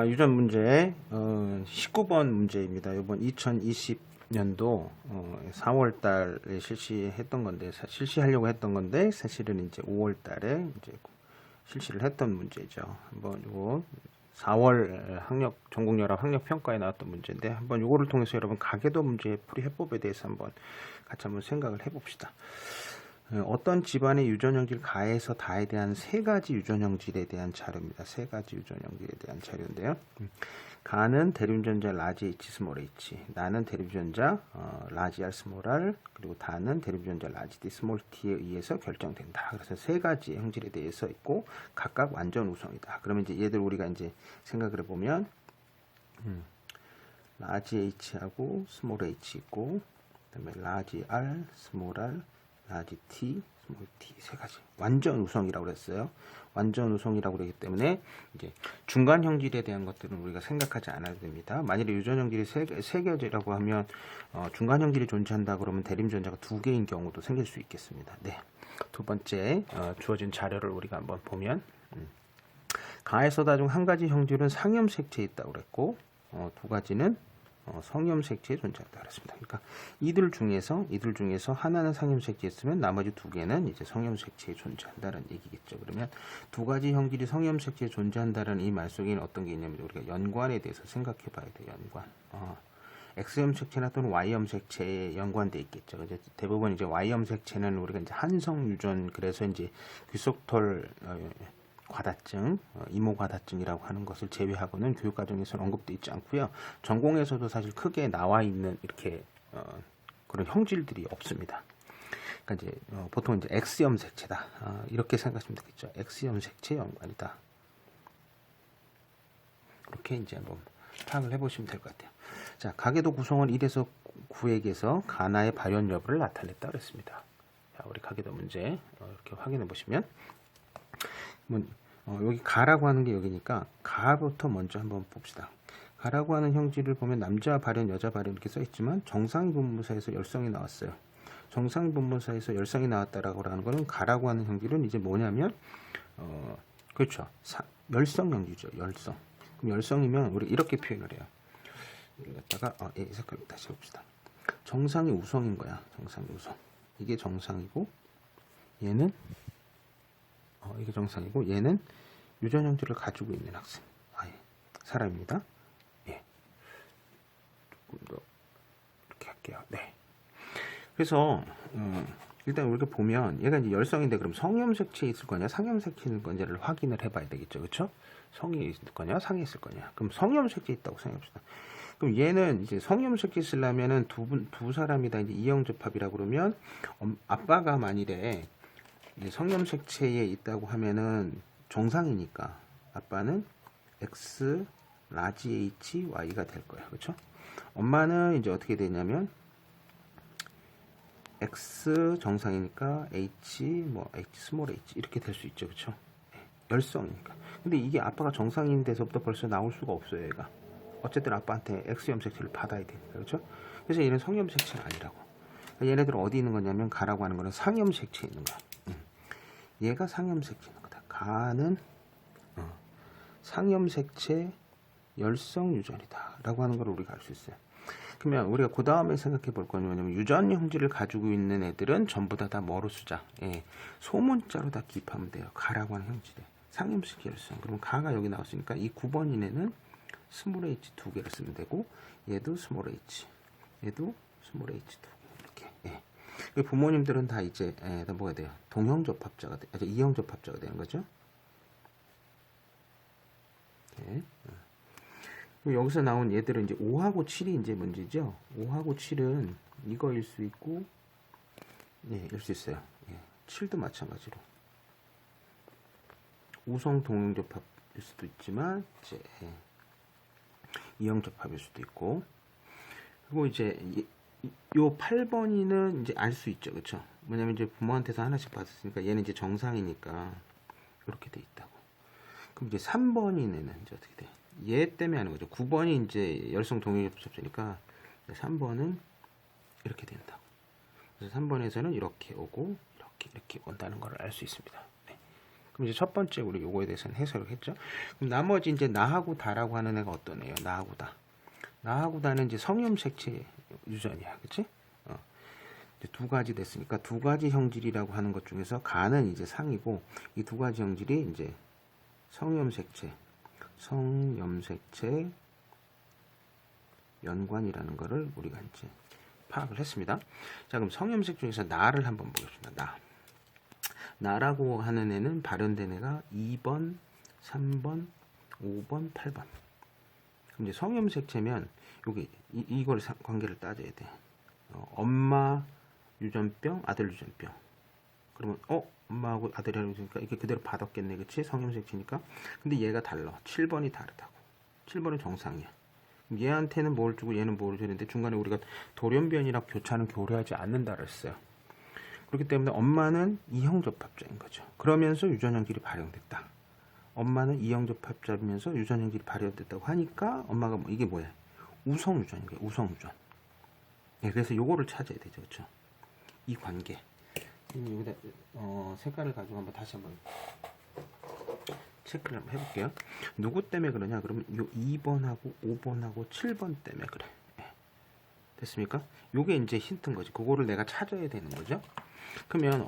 유전 문제 19번 문제입니다. 이번 2020년도 4월 달에 실시했던 건데 실시하려고 했던 건데 사실은 이제 5월 달에 이제 실시를 했던 문제죠. 한번 이거 4월 학력 전국연합 학력 평가에 나왔던 문제인데 한번 이거를 통해서 여러분 가계도 문제 풀이 해법에 대해서 한번 같이 한번 생각을 해봅시다. 어떤 집안의 유전형질 가에서 다에 대한 세 가지 유전형질에 대한 자료입니다. 세 가지 유전형질에 대한 자료인데요. 가는 대립유전자 라지 H 스몰 H, 나는 대립유전자 라지 R 스몰 R, 그리고 다는 대립유전자 라지 D 스몰 T에 의해서 결정된다. 그래서 세 가지 형질에 대해서 있고 각각 완전 우성이다. 그러면 이제 얘들 우리가 이제 생각을 해보면 라지 H하고 스몰 H 있고 그다음에 라지 R, 스몰 R, 라지 T, 스몰 T 세 가지 완전 우성이라고 그랬어요. 완전 우성이라고 그러기 때문에 이제 중간 형질에 대한 것들은 우리가 생각하지 않아도 됩니다. 만일에 유전 형질이 세 개라고 하면 중간 형질이 존재한다 그러면 대립유전자가 두 개인 경우도 생길 수 있겠습니다. 네, 두 번째 주어진 자료를 우리가 한번 보면 가에서 중 한 가지 형질은 상염색체에 있다고 그랬고 두 가지는 성염색체에 존재한다 그랬습니다. 그러니까 이들 중에서 하나는 상염색체에 있으면 나머지 두 개는 이제 성염색체에 존재한다는 얘기겠죠. 그러면 두 가지 형질이 성염색체에 존재한다는 이 말 속에는 어떤 게 있냐면 우리가 연관에 대해서 생각해 봐야 돼요. 연관. X염색체나 또는 Y염색체에 연관돼 있겠죠. 이제 대부분 이제 Y염색체는 우리가 이제 한성 유전 그래서 이제 귀속털 과다증, 이모 과다증이라고 하는 것을 제외하고는 교육과정에서는 언급되어 있지 않고요. 전공에서도 사실 크게 나와 있는 이렇게 그런 형질들이 없습니다. 그러니까 이제 보통 이제 X염색체다 이렇게 생각하시면 되겠죠. X염색체 연관이다. 이렇게 이제 한번 파악을 해보시면 될 것 같아요. 자, 가계도 구성원 1에서 9에게서 가나의 발현 여부를 나타냈다 그랬습니다. 자, 우리 가계도 문제 이렇게 확인해 보시면. 여기 가라고 하는 게 여기니까 가부터 먼저 한번 봅시다. 가라고 하는 형질을 보면 남자 발현, 여자 발현 이렇게 써 있지만 정상이 분모사에서 열성이 나왔어요. 정상이 분모사에서 열성이 나왔다라고 하는 거는 가라고 하는 형질은 이제 뭐냐면 그렇죠. 열성 형질이죠. 열성. 그럼 열성이면 우리 이렇게 표현을 해요. 이걸 갖다가 이 색깔로 다시 봅시다. 정상이 우성인 거야. 정상이 우성. 이게 정상이고 얘는 이게 정상이고 얘는 유전 형질을 가지고 있는 학생 사람입니다. 예. 조금 더 이렇게 할게요. 네. 그래서 일단 우리가 보면 얘가 이제 열성인데 그럼 성염색체에 있을 거냐 상염색체에 있을 거냐를 확인을 해봐야 되겠죠. 그렇죠? 성이 있을 거냐 상이 있을 거냐. 그럼 성염색체에 있다고 생각합시다. 그럼 얘는 이제 성염색체 쓰려면은 두 사람이 다 이제 이형접합이라고 그러면 아빠가 만일에 성염색체에 있다고 하면은 정상이니까 아빠는 X 라지 H Y가 될 거예요. 그렇죠? 엄마는 이제 어떻게 되냐면 X 정상이니까 H H 스몰 H 이렇게 될 수 있죠. 그렇죠? 열성이니까. 근데 이게 아빠가 정상인 데서부터 벌써 나올 수가 없어요. 얘가. 어쨌든 아빠한테 X 염색체를 받아야 되니까. 그렇죠? 그래서 얘는 성염색체는 아니라고. 얘네들은 어디 있는 거냐면 가라고 하는 거는 상염색체에 있는 거야. 얘가 상염색체인 거다. 가는 상염색체 열성 유전이다 라고 하는 걸 우리가 알 수 있어요. 그러면 우리가 그 다음에 생각해 볼 건 뭐냐면 유전 형질을 가지고 있는 애들은 전부 다 뭐로 쓰자. 소문자로 다 기입하면 돼요. 가라고 하는 형질에 상염색체 열성. 그러면 가가 여기 나왔으니까 이 9번인 애는 스몰 h 두 개를 쓰면 되고 얘도 스몰 h 얘도 스몰 h 두 개 이렇게. 부모님들은 다 이제 다 뭐가 돼요? 동형접합자가 돼, 이형접합자가 되는 거죠. 네. 여기서 나온 얘들은 이제 5하고 7이 이제 문제죠. 5하고 7은 이거일 수 있고, 일 수 있어요. 7도 마찬가지로 우성 동형접합일 수도 있지만 이제 이형접합일 수도 있고, 그리고 이제 요 8번이는 이제 알 수 있죠. 그쵸? 뭐냐면 이제 부모한테서 하나씩 받았으니까 얘는 이제 정상이니까 이렇게 돼 있다고. 그럼 이제 3번인 애는 이제 어떻게 돼? 얘 때문에 하는 거죠. 9번이 이제 열성 동형접합자니까 3번은 이렇게 된다고. 그래서 3번에서는 이렇게 오고 이렇게 온다는 걸 알 수 있습니다. 네. 그럼 이제 첫 번째 우리 요거에 대해서는 해석을 했죠. 그럼 나머지 이제 나하고 다라고 하는 애가 어떤 애예요? 나하고 다. 나하고 다는 이제 성염색체 유전이야, 그렇지? 이제 두 가지 됐으니까 두 가지 형질이라고 하는 것 중에서 가는 이제 상이고 이 두 가지 형질이 이제 성염색체 연관이라는 거를 우리가 이제 파악을 했습니다. 자, 그럼 성염색 중에서 나를 한번 보겠습니다. 나라고 하는 애는 발현된 애가 2번, 3번, 5번, 8번. 그럼 이제 성염색체면 여기 이걸 관계를 따져야 돼. 엄마 유전병, 아들 유전병. 그러면 엄마하고 아들이 유전이니까 이게 그대로 받았겠네, 그치? 성염색체니까. 근데 얘가 달라. 7번이 다르다고. 7번은 정상이야. 얘한테는 뭘 주고 얘는 뭘 주는데 중간에 우리가 돌연변이랑 교차는 교류하지 않는다 그랬어요. 그렇기 때문에 엄마는 이형접합자인 거죠. 그러면서 유전형질이 발현됐다. 엄마는 이형접합자이면서 유전형질이 발현됐다고 하니까 엄마가 이게 뭐야? 우성유전인 거야. 우성유전. 네, 그래서 요거를 찾아야 되죠. 그렇죠? 이 관계. 여기다 색깔을 가지고 한번 다시 한번 체크를 한번 해볼게요. 누구 때문에 그러냐? 그러면 요 2번하고 5번하고 7번 때문에 그래. 됐습니까? 요게 이제 힌트인 거지. 그거를 내가 찾아야 되는 거죠. 그러면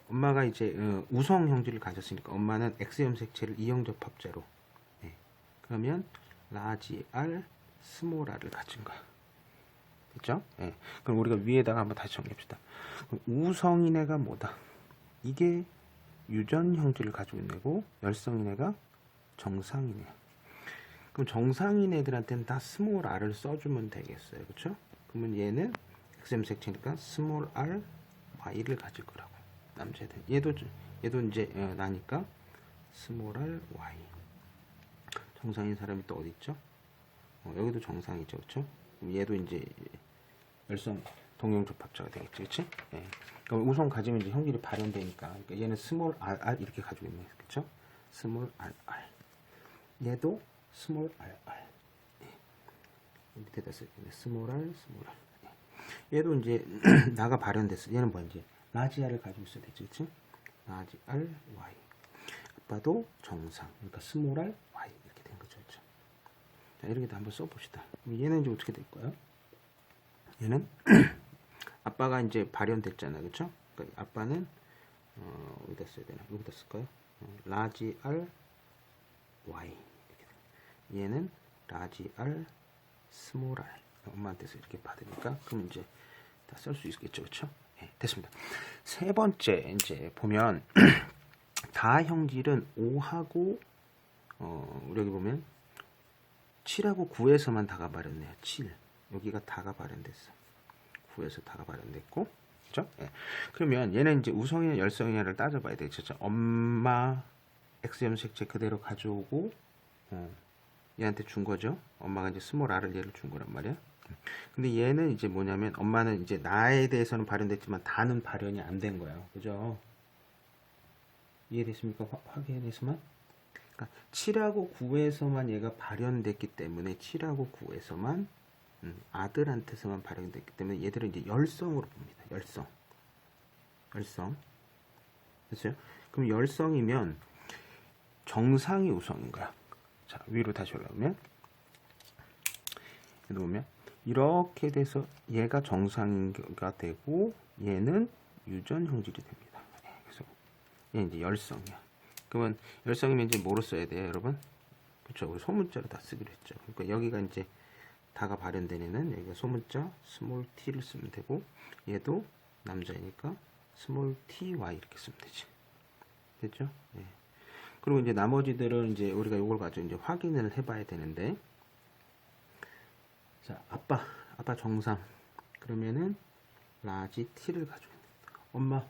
엄마가 이제 우성 형질을 가졌으니까 엄마는 X염색체를 이형접합제로. 그러면 라지 R, 스몰 R을 가진 거야. 됐죠? 그럼 우리가 위에다가 한번 다시 정리합시다. 우성인 애가 뭐다? 이게 유전 형질을 가지고 있는 애고 열성인 애가 정상인 애. 그럼 정상인 애들한테는 다 스몰 r을 써주면 되겠어요. 그렇죠? 그러면 얘는 X염색체니까 스몰 r y를 가질 거라고. 남자애들. 얘도 이제 나니까 스몰 r y. 정상인 사람이 또 어디 있죠? 여기도 정상이죠. 그렇죠? 그럼 얘도 이제 열성 동형접합자가 되겠지. 그렇지? 그럼 우선 가지면 이제 형질이 발현되니까. 그러니까 얘는 스몰 rr 이렇게 가지고 있네. 그렇죠? 스몰 rr. 얘도 스몰 rr. 밑에다 쓸게. 스몰 r, 스몰 r. 얘도 이제 나가 발현됐어. 얘는 뭐야 이제 라지 r을 가지고 있어야 되지. 그렇지? 라지 r y. 아빠도 정상. 그러니까 스몰 r y 이렇게 된 거죠. 그렇죠? 자, 이렇게 한번 써봅시다. 얘는 이제 어떻게 될 거예요? 얘는 아빠가 이제 발현됐잖아, 그렇죠? 그러니까 아빠는 어디다 써야 되나? 여기다 쓸까요? 라지 r y 이렇게 돼. 얘는 라지 r 스몰 r. 엄마한테서 이렇게 받으니까 그럼 이제 다 쓸 수 있겠죠, 그렇죠? 됐습니다. 세 번째 이제 보면 다 형질은 5하고 우리 여기 보면 7하고 9에서만 다가 발현돼요. 7 여기가 다가 발현됐어. 9에서 다가 발현됐고, 그죠? 그러면 얘는 이제 우성이냐 열성이냐를 따져봐야 되겠죠. 엄마 X염색체 그대로 가져오고 얘한테 준 거죠. 엄마가 이제 스몰 r을 얘를 준 거란 말이야. 근데 얘는 이제 뭐냐면 엄마는 이제 나에 대해서는 발현됐지만 다는 발현이 안 된 거예요. 그죠? 이해됐습니까? 확인해서만. 그러니까 7하고 9에서만 얘가 발현됐기 때문에 7하고 9에서만 아들한테서만 발현됐기 때문에 얘들은 이제 열성으로 봅니다. 열성. 됐어요? 그럼 열성이면 정상이 우성인 거야. 자, 위로 다시 올라오면 여기 보면 이렇게 돼서 얘가 정상가 되고 얘는 유전 형질이 됩니다. 그래서 얘 이제 열성이야. 그러면 열성이면 이제 뭐로 써야 돼요, 여러분? 그렇죠? 우리 소문자로 다 쓰기로 했죠. 그러니까 여기가 이제 다가 발현된 애는 여기가 소문자 스몰 t를 쓰면 되고 얘도 남자이니까 스몰 ty 이렇게 쓰면 되지. 됐죠? 그리고 이제 나머지들은 이제 우리가 이걸 가지고 이제 확인을 해봐야 되는데, 자, 아빠 정상. 그러면은 라지 t를 가지고 있는. 엄마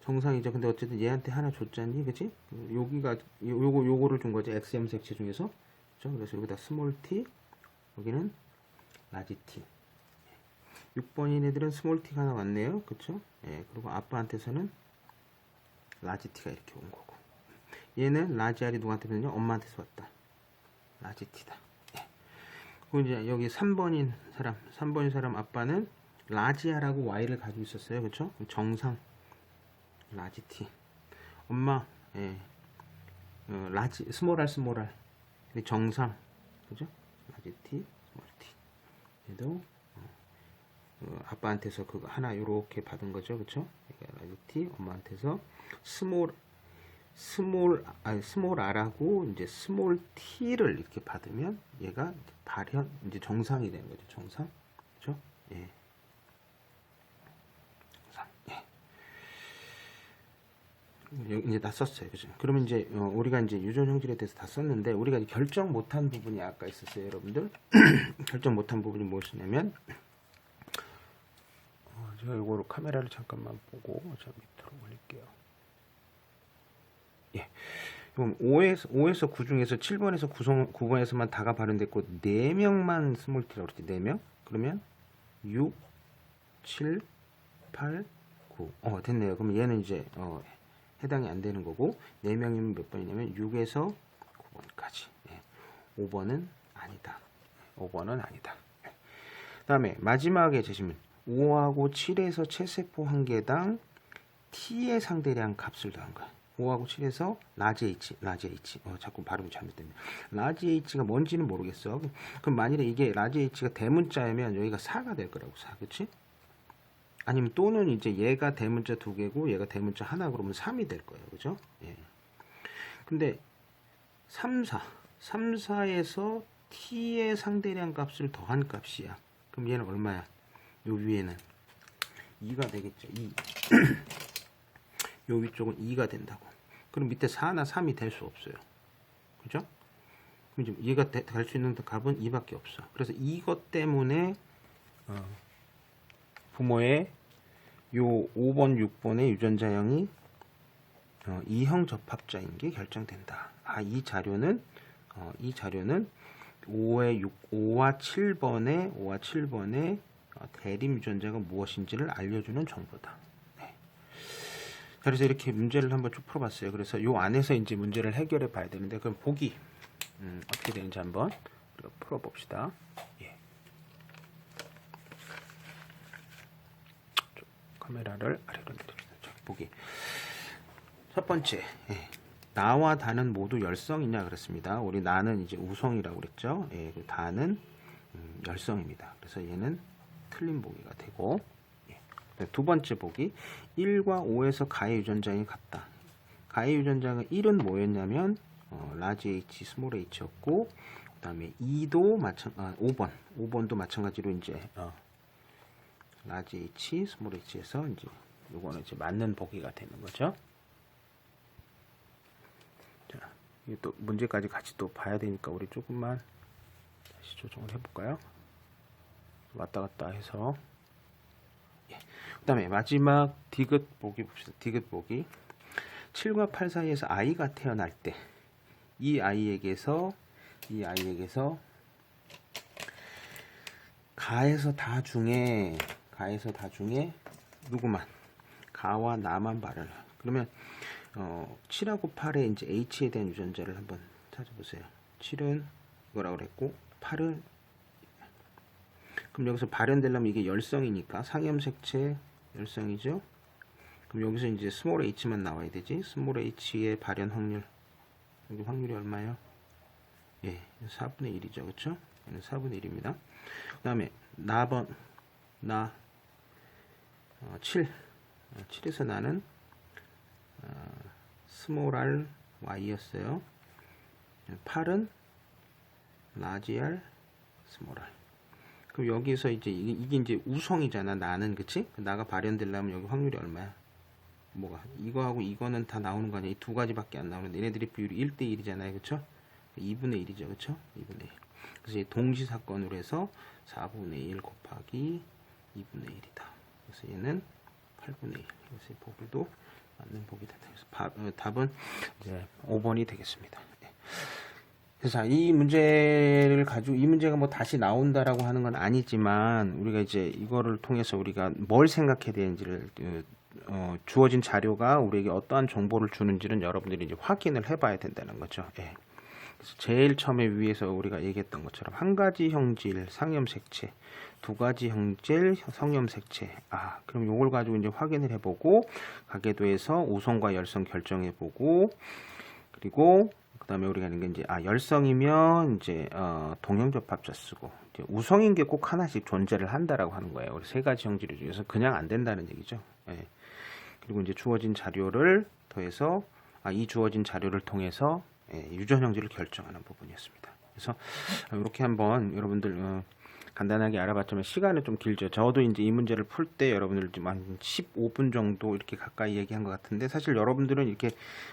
정상이죠. 근데 어쨌든 얘한테 하나 줬잖니, 그치? 여기가 요거를 준 거지. X염색체 중에서. 그렇죠? 그래서 여기다 스몰 t, 여기는 라지 t. 6번인 애들은 스몰 t가 하나 왔네요. 그쵸? 그리고 아빠한테서는 라지 t가 이렇게 온 거고. 얘는 라지 r이 누구한테 왔냐? 엄마한테서 왔다. 라지 t다. 그리고 이제 여기 3번인 사람 아빠는 라지 r하고 y를 가지고 있었어요. 그쵸? 정상 라지 t. 엄마 예. 라지, 스몰 r 정상, 그죠? 라지 t, 스몰 t. 얘도 아빠한테서 그거 하나 요렇게 받은 거죠, 그쵸? 라지 t, 엄마한테서 스몰 r하고 이제 스몰 t를 이렇게 받으면 얘가 발현, 이제 정상이 되는 거죠, 정상, 그죠? 예. 여기 이제 다 썼어요. 그죠? 그러면 이제 우리가 이제 유전 형질에 대해서 다 썼는데 우리가 이제 결정 못한 부분이 아까 있었어요, 여러분들. 결정 못한 부분이 무엇이냐면 제가 이거로 카메라를 잠깐만 보고 저 밑으로 올릴게요. 예. 그럼 5에서 9 중에서 7번에서 9번에서만 다가 발현됐고 4명만 스몰 t라고 그랬지. 4명? 그러면 6, 7, 8, 9. 됐네요. 그럼 얘는 이제 해당이 안 되는 거고 4명이면 몇 번이냐면 6에서 9번까지. 예. 5번은 아니다. 5번은 아니다. 그 다음에 마지막에 제시문 5하고 7에서 체세포 한 개당 t의 상대량 값을 더한 거야. 5하고 7에서 라지 h, 자꾸 발음이 잘못됐네. 라지 h가 뭔지는 모르겠어. 그럼 만일에 이게 라지 h가 대문자이면 여기가 4가 될 거라고 4, 그치? 아니면 또는 이제 얘가 대문자 2개고 얘가 대문자 하나 그러면 3이 될 거예요. 그죠? 예. 근데 3, 4에서 t의 상대량 값을 더한 값이야. 그럼 얘는 얼마야? 요 위에는 2가 되겠죠. 2. 요 위쪽은 2가 된다고. 그럼 밑에 4나 3이 될 수 없어요. 그죠? 그럼 이제 얘가 갈 수 있는 값은 2밖에 없어. 그래서 이것 때문에 부모의 요 5번, 6번의 유전자형이 2형 접합자인 게 결정된다. 이 자료는 5와 7번의 대립 유전자가 무엇인지를 알려주는 정보다. 네. 그래서 이렇게 문제를 한번 쭉 풀어봤어요. 그래서 요 안에서 이제 문제를 해결해 봐야 되는데 그럼 보기 어떻게 되는지 한번 우리가 풀어봅시다. 예. 카메라를 아래로 내립니다. 보기. 첫 번째, 나와 다는 모두 열성이냐 그랬습니다. 우리 나는 이제 우성이라고 그랬죠. 예, 그 다는 열성입니다. 그래서 얘는 틀린 보기가 되고, 두 번째 보기 1과 5에서 가해 유전자형이 같다. 가해 유전자가 1은 뭐였냐면 라지 h, 스몰 h였고, 그 다음에 2도 5번도 마찬가지로 이제 라지 h, 스몰 h에서 이제 요거는 이제 맞는 보기가 되는 거죠. 자, 이게 또 문제까지 같이 또 봐야 되니까 우리 조금만 다시 조정을 해볼까요? 왔다 갔다 해서. 그 다음에 마지막 디귿 보기 봅시다. 디귿 보기 7과 8 사이에서 아이가 태어날 때 이 아이에게서 가에서 다 중에 누구만 가와 나만 발현을. 그러면 7하고 8의 이제 H에 대한 유전자를 한번 찾아보세요. 7은 이거라고 그랬고 8은 그럼 여기서 발현되려면 이게 열성이니까 상염색체 열성이죠. 그럼 여기서 이제 스몰 h만 나와야 되지. 스몰 h의 발현 확률 여기 확률이 얼마예요? 예, 4분의 1이죠, 그렇죠? 얘는 4분의 1입니다. 그 다음에 나 7에서 나는 스몰 r y였어요. 8은 라지 r 스몰 r. 그럼 여기서 이제 이게 이제 우성이잖아. 나는, 그치? 나가 발현되려면 여기 확률이 얼마야? 뭐가? 이거하고 이거는 다 나오는 거 아니야? 이 두 가지밖에 안 나오는데 얘네들이 비율이 1대1이잖아요. 그쵸? 2분의 1이죠. 그쵸? 2분의 1. 그래서 동시 사건으로 해서 4분의 1 곱하기 2분의 1이다. 그래서 얘는 8분의 1. 그래서 보기도 맞는 보기 된다. 그래서 답은 이제 5번이 되겠습니다. 그래서 이 문제를 가지고 이 문제가 뭐 다시 나온다라고 하는 건 아니지만 우리가 이제 이거를 통해서 우리가 뭘 생각해야 되는지를 주어진 자료가 우리에게 어떠한 정보를 주는지는 여러분들이 이제 확인을 해봐야 된다는 거죠. 예. 그래서 제일 처음에 위에서 우리가 얘기했던 것처럼 한 가지 형질 상염색채, 두 가지 형질 성염색채. 그럼 요걸 가지고 이제 확인을 해보고 가계도에서 우성과 열성 결정해보고, 그리고 그다음에 우리가 하는 게 이제 열성이면 이제 동형접합자 쓰고, 이제 우성인 게 꼭 하나씩 존재를 한다라고 하는 거예요. 우리 세 가지 형질 중에서 그냥 안 된다는 얘기죠. 예. 그리고 이제 주어진 자료를 더해서 이 주어진 자료를 통해서 유전 형질을 결정하는 부분이었습니다. 그래서 이렇게 한번 여러분들 간단하게 알아봤지만 시간은 좀 길죠. 저도 이제 이 문제를 풀 때 여러분들 좀 한 15분 정도 이렇게 가까이 얘기한 것 같은데, 사실 여러분들은 이렇게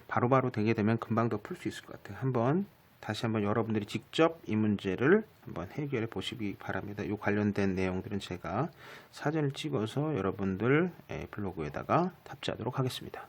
바로바로 되게 되면 금방 더 풀 수 있을 것 같아요. 다시 한번 여러분들이 직접 이 문제를 한번 해결해 보시기 바랍니다. 이 관련된 내용들은 제가 사진을 찍어서 여러분들 블로그에다가 탑재하도록 하겠습니다.